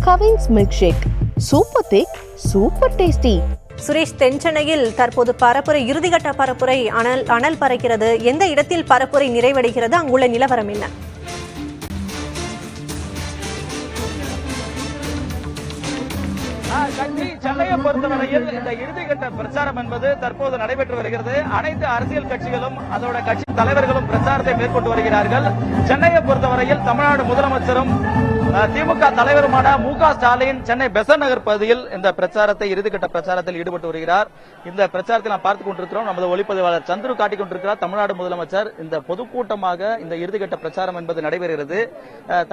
Cavin's milk shake super திக் super tasty. Suresh, தென்சென்னையில் தற்போது பரப்புரை இறுதிக்கட்ட பரப்புரை அனல் பறக்கிறது. எந்த இடத்தில் பரப்புரை நிறைவடைகிறது? அங்குள்ள நிலவரம் என்ன? சென்னையை பொறுத்தவரையில் இந்த இறுதிக்கட்ட பிரச்சாரம் என்பது தற்போது நடைபெற்று வருகிறது. அனைத்து அரசியல் கட்சிகளும் அதோட கட்சி தலைவர்களும் பிரச்சாரத்தை மேற்கொண்டு வருகிறார்கள். சென்னையை பொறுத்தவரையில் தமிழ்நாடு முதலமைச்சரும் திமுக தலைவருமான மு.க. ஸ்டாலின் சென்னை பெசன்ட் நகர் பகுதியில் இந்த பிரச்சாரத்தை இறுதிக்கட்ட பிரச்சாரத்தில் ஈடுபட்டு வருகிறார். இந்த பிரச்சாரத்தை நாம் பார்த்துக் கொண்டிருக்கிறோம். நமது ஒளிப்பதிவாளர் சந்துரு காட்டிக் கொண்டிருக்கிறார். தமிழ்நாடு முதலமைச்சர் இந்த பொதுக்கூட்டமாக இந்த இறுதிக்கட்ட பிரச்சாரம் என்பது நடைபெறுகிறது.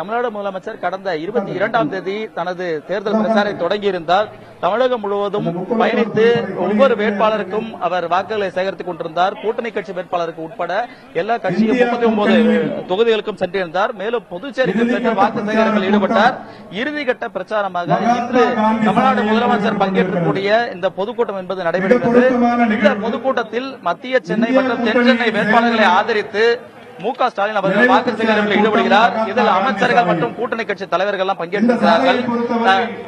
தமிழ்நாடு முதலமைச்சர் கடந்த 22ஆம் தேதி தனது தேர்தல் பிரச்சாரத்தை தொடங்கியிருந்தார். தமிழகம் முழுவதும் பயணித்து ஒவ்வொரு வேட்பாளருக்கும் அவர் வாக்குகளை சேகரித்துக் கொண்டிருந்தார். கூட்டணி கட்சி வேட்பாளருக்கு உட்பட எல்லா கட்சியும் 39 தொகுதிகளுக்கும் சென்றிருந்தார். மேலும் புதுச்சேரிக்கு சென்று வாக்கு சேகரிப்பில் ஈடுபட்டார். இறுதிக்கட்ட பிரச்சாரமாக இன்று தமிழ்நாடு முதலமைச்சர் பங்கேற்கக்கூடிய இந்த பொதுக்கூட்டம் என்பது நடைபெறுகிறது. இந்த பொதுக்கூட்டத்தில் மத்திய சென்னை மற்றும் தென் சென்னை வேட்பாளர்களை ஆதரித்து மு.க. ஸ்டாலின் அவர்கள் வாக்கு சேகரிப்பில் ஈடுபடுகிறார். இதில் அமைச்சர்கள் மற்றும் கூட்டணி கட்சி தலைவர்கள் எல்லாம் பங்கேற்றிருக்கிறார்கள்.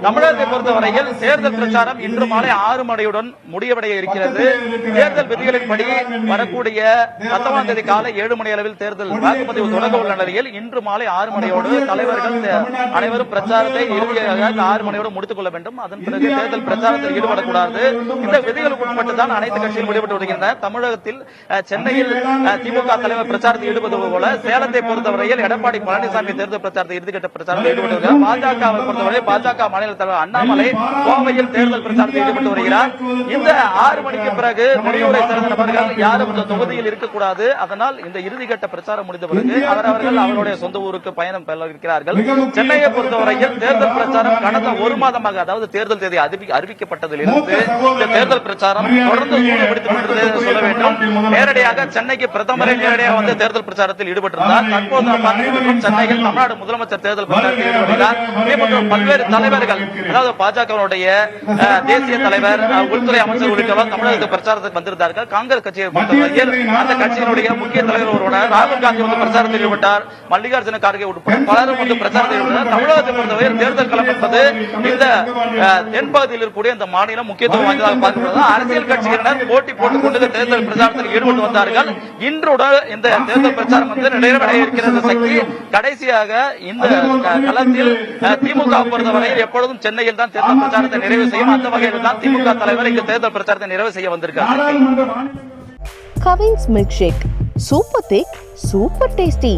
தமிழகத்தை பொறுத்தவரையில் தேர்தல் பிரச்சாரம் இன்று மாலை 6 மணியுடன் முடிவடைய இருக்கிறது. தேர்தல் விதிகளின்படி வரக்கூடிய 19ஆம் தேதி காலை 7 மணி அளவில் தேர்தல் வாக்குப்பதிவு தொடங்க உள்ள நிலையில் இன்று மாலை 6 மணியோடு தலைவர்கள் அனைவரும் பிரச்சாரத்தை இறுதியாக 6 மணியோடு முடித்துக் கொள்ள வேண்டும். அதன் பிறகு தேர்தல் பிரச்சாரத்தில் ஈடுபடக்கூடாது. இந்த விதிகளுக்கு உட்பட்டுதான் அனைத்து கட்சிகளும் ஈடுபட்டு வருகின்றன. தமிழகத்தில் சென்னையில் திமுக தலைவர் பிரச்சாரத்தில் போல சேலத்தை பொறுத்தவரையில் எடப்பாடி பழனிசாமி தேர்தல் பிரச்சாரத்தை இறுதிக்கட்ட பிரச்சாரத்தில் ஈடுபட்டு வருகிறார். பாஜகவை பொறுத்தவரை பாஜக மாநில தலைவர் அண்ணாமலை கோவையில் தேர்தல் பிரச்சாரத்தில் ஈடுபட்டு வருகிறார். இந்த 6 மணிக்கு பிறகு முடிவுரை சிறந்த நபர்கள் யாரும் இந்த தொகுதியில் இருக்கக்கூடாது. அதனால் இந்த இறுதிக்கட்ட பிரச்சாரம் முடிந்த பிறகு அவர்கள் அவருடைய சொந்த ஊருக்கு பயணம் பெற இருக்கிறார்கள். சென்னையை பொறுத்தவரையில் தேர்தல் பிரச்சாரம் கடந்த 1 மாதமாக, அதாவது தேர்தல் தேதி அறிவிக்கப்பட்டதில் இருந்து இந்த தேர்தல் பிரச்சாரம் தொடர்ந்து சூடுபிடித்துக் கொண்டிருந்தது சொல்ல வேண்டும். நேரடியாக சென்னைக்கு பிரதமரை நேரடியாக வந்து தேர்தல் பிரச்சாரத்தில் ஈடுபட்டிருந்தார். தற்போது நாம் பார்க்கிறோம் சென்னையில் தமிழ்நாடு முதலமைச்சர் தேர்தல் பிரச்சாரத்தில் ஈடுபடுகிறார். இதேபோன்று பல்வேறு தலைவர்கள், அதாவது பாஜகவுடைய தேசிய தலைவர், உள்துறை அமைச்சர் உள்ளிட்டவர்கள் தமிழகத்துக்கு பிரச்சாரத்துக்கு வந்திருந்தார்கள். காங்கிரஸ் கட்சியை பொறுத்தவரையில் அந்த கட்சியினுடைய முக்கிய தலைவர் ஒருவர் ராகுல் காந்தி வந்து பிரச்சாரத்தில் ஈடுபட்டார். மல்லிகார்ஜுன கார்கே உட்பட பலரும் வந்து பிரச்சாரத்தில் ஈடுபட்டார். தமிழகத்தை பொறுத்தவரையில் தேர்தல் களம் என்பது இந்த தென்பகுதியில் இருக்கக்கூடிய இந்த மாநிலம் முக்கியத்துவம் வாய்ந்ததாக பார்க்கப்படுகிறது. அரசியல் கட்சியினர் போட்டி போட்டுக் கொண்டு தேர்தல் பிரச்சாரத்தில் ஈடுபட்டு வந்தார்கள். இன்றுடன் இந்த தேர்தல் பிரச்சாரம் வந்து நிறைவடைய இருக்கிறது. சக்தி கடைசியாக இந்த களத்தில் திமுக பொறுத்தவரையில் எப்பொழுதும் சென்னையில் தான் தேர்தல் பிரச்சாரத்தை நிறைவு செய்யும். அந்த வகையில் தான் திமுக தலைவர் இங்கு தேர்தல் பிரச்சாரத்தை நிறைவு செய்ய வந்திருக்கார். கவின்ஸ் மில்க் ஷேக் சூப்பர் திக் சூப்பர் டேஸ்டி.